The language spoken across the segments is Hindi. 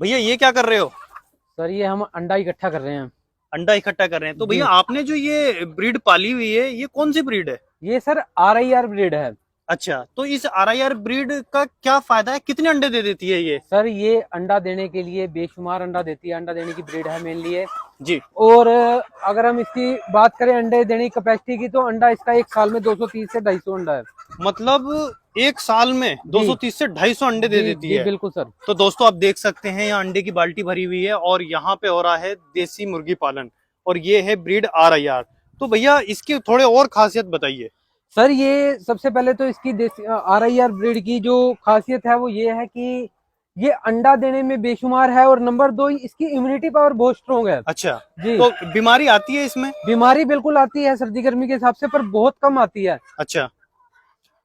भैया ये क्या कर रहे हो? सर ये हम अंडा इकट्ठा कर रहे हैं। अंडा इकट्ठा कर रहे हैं। तो भैया जी। आपने जो ये ब्रीड पाली हुई है, ये कौन सी ब्रीड है? ये सर RIR ब्रीड है। अच्छा, तो इस RIR ब्रीड का क्या फायदा है, कितने अंडे दे देती है ये? सर ये अंडा देने के लिए बेशुमार अंडा देती है, अंडा देने की ब्रीड है मेनली ये। जी। और अगर हम इसकी बात करें अंडे देने की कैपेसिटी की, तो अंडा इसका एक साल में 230 से 250 अंडा है। मतलब एक साल में जी 230 से 250 अंडे दे जी देती जी है। बिल्कुल सर। तो दोस्तों आप देख सकते हैं यहाँ अंडे की बाल्टी भरी हुई है और यहाँ पे हो रहा है देसी मुर्गी पालन, और ये है ब्रीड RIR। तो भैया इसकी थोड़े और खासियत बताइए। सर ये सबसे पहले तो इसकी देसी RIR ब्रीड की जो खासियत है वो ये है कि ये अंडा देने में बेशुमार है, और नंबर 2 इसकी इम्यूनिटी पावर बहुत स्ट्रोंग है। अच्छा, जी। तो बीमारी आती है इसमें? बीमारी बिल्कुल आती है सर्दी गर्मी के हिसाब से, पर बहुत कम आती है। अच्छा,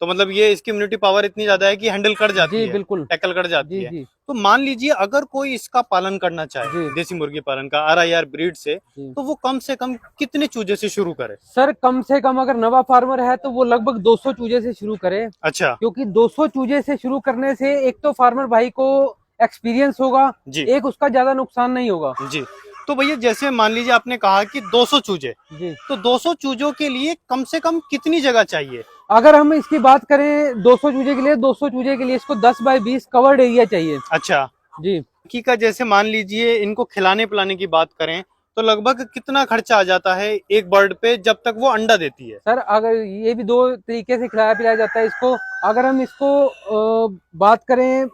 तो मतलब ये इसकी इम्यूनिटी पावर इतनी ज्यादा है कि हैंडल कर जाती जी है, बिल्कुल। टैकल कर जाती जी है। जी तो मान लीजिए अगर कोई इसका पालन करना चाहे, जी देसी मुर्गी पालन का RIR ब्रीड से, जी। तो वो कम से कम कितने चूजे से शुरू करे? सर कम से कम अगर नवा फार्मर है तो वो लगभग 200 चूजे से शुरू करे। अच्छा। क्योंकि 200 चूजे से शुरू करने से एक तो फार्मर भाई को एक्सपीरियंस होगा, जी एक उसका ज्यादा नुकसान नहीं होगा। जी। तो भैया जैसे मान लीजिए आपने कहा कि 200 चूजे, जी। तो 200 चूजों के लिए कम से कम कितनी जगह चाहिए? अगर हम इसकी बात करें 200 चूजे के लिए, 200 चूजे के लिए इसको 10 बाय 20 कवर्ड एरिया चाहिए। अच्छा, जी। की का जैसे मान लीजिए इनको खिलाने पिलाने की बात करें, तो लगभग कितना खर्चा आ जाता है एक बर्ड पे जब तक वो अंडा देती है? सर अगर ये भी दो तरीके से खिलाया पिलाया जाता है इसको। अगर हम इसको बात करें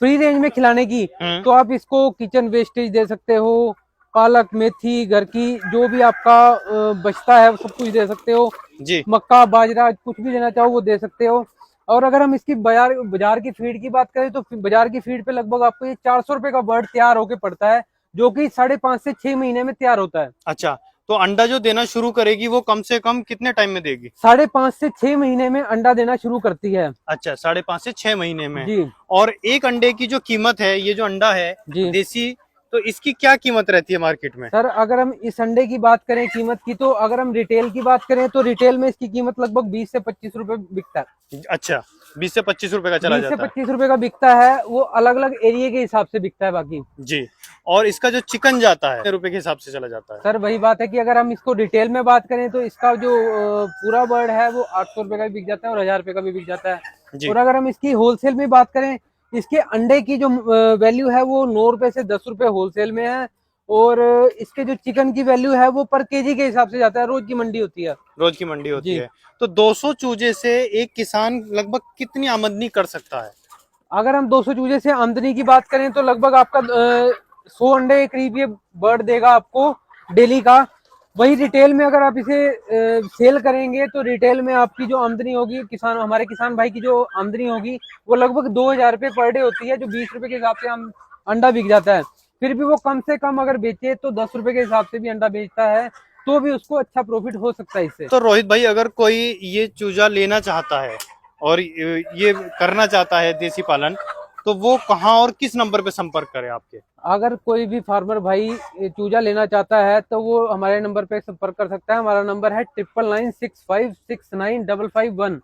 फ्री रेंज में खिलाने की, तो आप इसको किचन वेस्टेज दे सकते हो, पालक मेथी घर की जो भी आपका बचता है वो सब कुछ दे सकते हो। जी। मक्का बाजरा कुछ भी देना चाहो वो दे सकते हो। और अगर हम इसकी बाजार बाजार की फीड की बात करें, तो बाजार की फीड पे लगभग आपको ये 400 रुपए का बर्ड तैयार होके पड़ता है, जो कि 5.5 से 6 महीने में तैयार होता है। अच्छा, तो अंडा जो देना शुरू करेगी वो कम से कम कितने टाइम में देगी? 5.5 से 6 महीने में अंडा देना शुरू करती है। अच्छा, 5.5 से 6 महीने में। जी और एक अंडे की जो कीमत है, ये जो अंडा है जी। देसी, तो इसकी क्या कीमत रहती है मार्केट में? सर अगर हम इस अंडे की बात करें कीमत की, तो अगर हम रिटेल की बात करें तो रिटेल में इसकी कीमत लगभग 20 से 25 रुपए बिकता है। अच्छा, 20 से 25 रुपए का चला 20 से जाता है। 25 रुपए का बिकता है, वो अलग अलग एरिया के हिसाब से बिकता है बाकी। जी। और इसका जो चिकन जाता है रुपए के हिसाब से चला जाता है? सर वही बात है कि अगर हम इसको रिटेल में बात करें तो इसका जो पूरा बर्ड है वो 800 रुपए का भी बिक जाता है और 1000 रुपए का भी बिक जाता है। जी। और अगर हम इसकी होलसेल में बात करें, इसके अंडे की जो वैल्यू है वो 9 रुपए से 10 रुपए होलसेल में है। और इसके जो चिकन की वैल्यू है वो पर केजी के हिसाब से जाता है, रोज की मंडी होती है। रोज की मंडी होती जी। है। तो 200 चूजे से एक किसान लगभग कितनी आमदनी कर सकता है? अगर हम 200 चूजे से आमदनी की बात करें तो लगभग आपका 100 अंडे के करीब ये बर्ड देगा आपको डेली का। वही रिटेल में अगर आप इसे सेल करेंगे तो रिटेल में आपकी जो आमदनी होगी, किसान हमारे किसान भाई की जो आमदनी होगी वो लगभग 2000 रुपये पर डे होती है, जो 20 रुपए के हिसाब से हम अंडा बिक जाता है। फिर भी वो कम से कम अगर बेचे तो 10 रुपए के हिसाब से भी अंडा बेचता है, तो भी उसको अच्छा प्रॉफिट हो सकता है इससे। तो रोहित भाई अगर कोई ये चूजा लेना चाहता है और ये करना चाहता है देसी पालन, तो वो कहाँ और किस नंबर पे संपर्क करे आपके? अगर कोई भी फार्मर भाई चूजा लेना चाहता है तो वो हमारे नंबर पे संपर्क कर सकता है। हमारा नंबर है 9996569551।